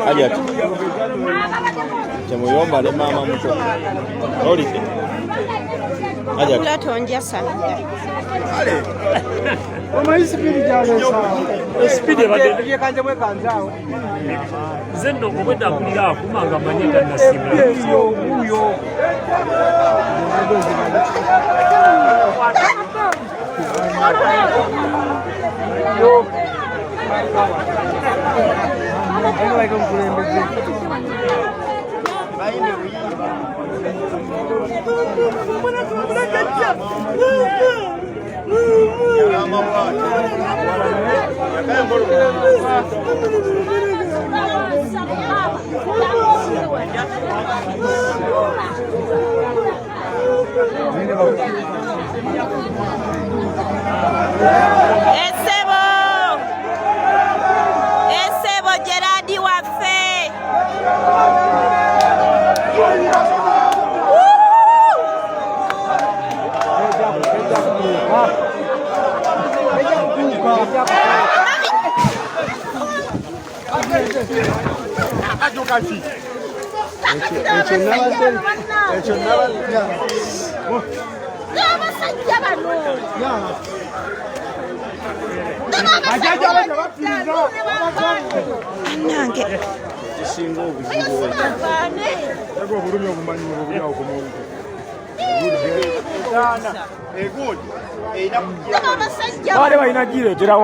Ajat temuyomba le mama muto olite ajat la tonja sanja Mama isipidi jale sawa. Speed bade Ndiye kanje mwe kanzao. zendo ngokwenda kulira kumanga manyika na simba Huyo. Esebo Geradi waffe. Nange kisinga obuzibu Bale balina gireetera